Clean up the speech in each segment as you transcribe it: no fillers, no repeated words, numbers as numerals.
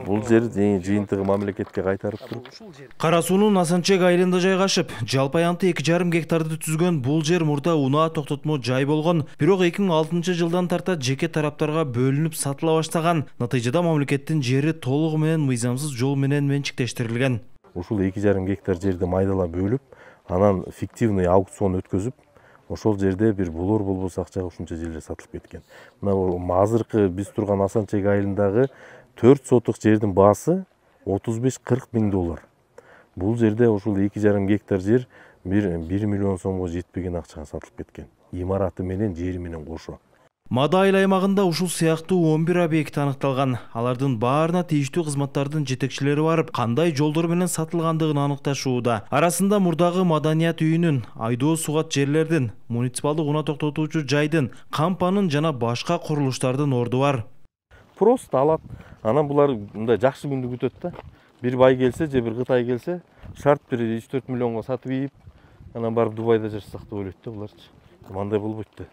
Бул жер жыйынтыгы мамлекетке кайтарып туруп. Кара суунун Асанчек айылында жайгашып, жалпы аянты 2,5 гектарды түзгөн бул жер мурда унаа токтотмо жай болгон. Бирок 2006 жылдан тарта жеке тараптарга бөлүнүп сатыла баштаган. Натыйжада мамлекеттин жери толугу менен мыйзамсыз жол менен менчиктештирилген. Ушул 2,5 гектар жерди майдалап бөлүп, анан фиктивный аукцион өткөзүп, ошол жерде бир болор болбос акчага ушунча жерлер сатылып кеткен. Мына азыркы биз турган Асанчек айылындагы 4 сотук жердин баасы 35-40 миң доллар. Бул жерде ушул 2,5 гектар жер 1 миллион сомго жетпеген акчага сатылып кеткен. Имараты менен, жери менен кошо. Мада айыл аймагында ушул сыяктуу 11 объект аныкталган. Алардын баарына тийиштүү кызматтардын жетекчилери барып, кандай жолдор менен сатылгандыгын аныкташууда. Арасында мурдагы маданият үйүнүн, айдоо сугат жерлердин, муниципалдык унаа токтотуучу жайдын, кампанын жана башка курулуштардын орду бар. Просто алат. Анан булар мындай жакшы күндү күтөт да. Бир бай келсе, же бир кытай келсе, шарт бир 3-4 миллионго сатып ийип, анан барып Дубайда жашасак деп ойлойт да буларчы. Мындай болбойт да.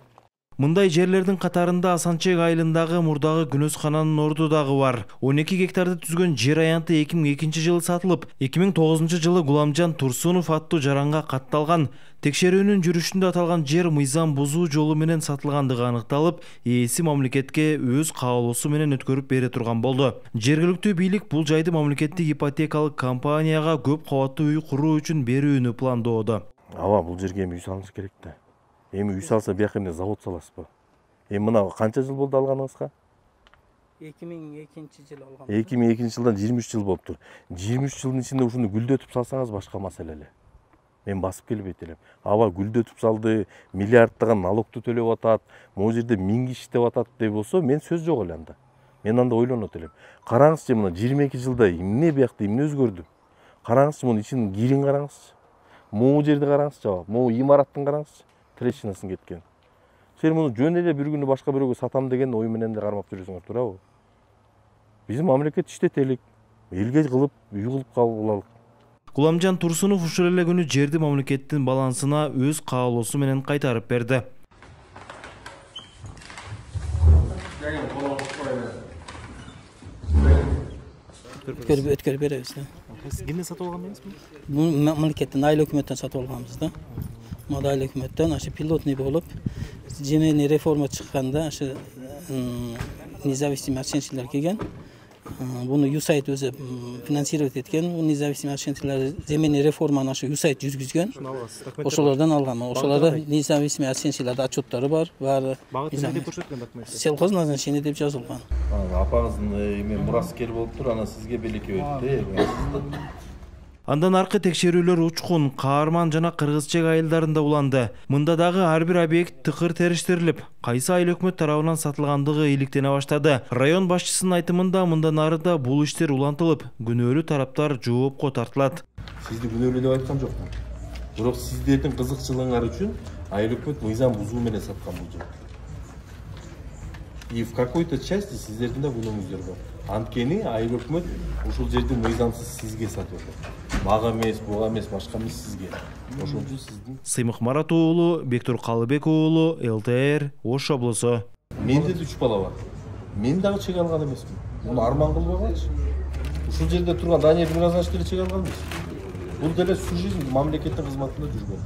Мындай жерлердин катарында Асанчек айылындагы мурдагы күнөзкананын орду дагы бар. 12 гектарды түзгөн жер аянты 2002 жылы сатылып, 2009 жылы Гуламжан Турсунов аттуу жаранга катталган. Текшерүүнүн жүрүшүндө аталган жер мыйзам бузуу жолу менен сатылгандыгы аныкталып, ээси мамлекетке өз каалоосу менен өткөрүп бере турган болду. Жергиликтүү бийлик бул жайды мамлекеттик ипотекалык компанияга көп кабаттуу үй куруу үчүн берүүнү пландоодо. Ава бул жерге эми үй салыш керек да. Эми үй салса бияка эмне завод саласызбы? Эми мына канча жыл болду алганыңызга? 2002 жылы алгам. 2002 жылдан 23 жыл болуптур. 23 жылдын ичинде ушуну гүлдөтүп салсаңыз башка маселе эле. Мен басып келбейт элем. Аба гүлдөтүп салды, миллиарддаган налогду төлөп атат, могу жерде 1000 киши иштеп атат деп болсо, мен сөз жок эле анда. Мен анда ойлонот элем. Караңызчы, мына 22 жылда эмне биякта эмне өзгөрдү? Караңызчы, мунун ичинин кирин караңызчы. Могу жерди караңызчы, могу имараттын караңызчы. Трещинасын кеткен. Сен муну жөн эле бир күнү башка бирөөгө сатам деген ой менен эле кармап жүрөсүңөр, туурабы? Биздин мамлекет иштетелик, элге кылып, үй кылып калалык. Гуламжан Турсунов ушул эле күнү жерди мамлекеттин балансына өз каалоосу менен кайтарып берди. Өткөрүп беребиз да. Сиз кимден сатып алган эмеспи? Бул мамлекеттин айыл өкмөттөн сатып алганбыз да. Мада айыл өкмөттөн ашы пилотный болуп, земельный реформа чыкканда ашы независимый оценщиклер келген. Буну ЮСАИД өзү финансировать эткен. Независимый оценщиклер земельный реформаны ашы ЮСАИД жүргүзгөн. Ошолордон алгам. Ошолордо независимый оценщиклердин отчеттары бар. Баары деп көрсөткөн документ. Селхоз назначение деп жазылган. Апаңыздын эми мураскер болуптур, анан сизге белекке берди. Андан аркы текшерүүлөр Учкун, Каарман жана Кыргызчек айылдарында уланды. Мында дагы ар бир объект тыкыр териштирилип, кайсы айыл өкмөт тарабынан сатылгандыгы иликтене баштады. Район башчысынын айтымында мындан ары да бул иштер улантылып, күнөөлүү тараптар жоопко тартылат. Сизди күнөөлүү деп айткан жокмун. Бирок сиздердин кызыкчылыгыңар үчүн айыл өкмөт мыйзам бузуу менен саткан бул жерди. И в какой-то части сиздердин да күнөөңүздөр бар. Анткени айыл өкмөт ушул жерди мыйзамсыз сизге сатып атат. Мага эмес, буга эмес, башка эмес сизге. Ошол үчүн сиздин Сыймык Марат уулу, Бектур Калыбек уулу, ЛТР, Ош облусу. Менде 3 бала бар. Мен дагы чек алган эмесмин. Муну арман кылбагачы. Ушул жерде турган Даниэль Миразович деле чек алган эмес. Бул деле всю жизнь мамлекеттин кызматында жүргөн.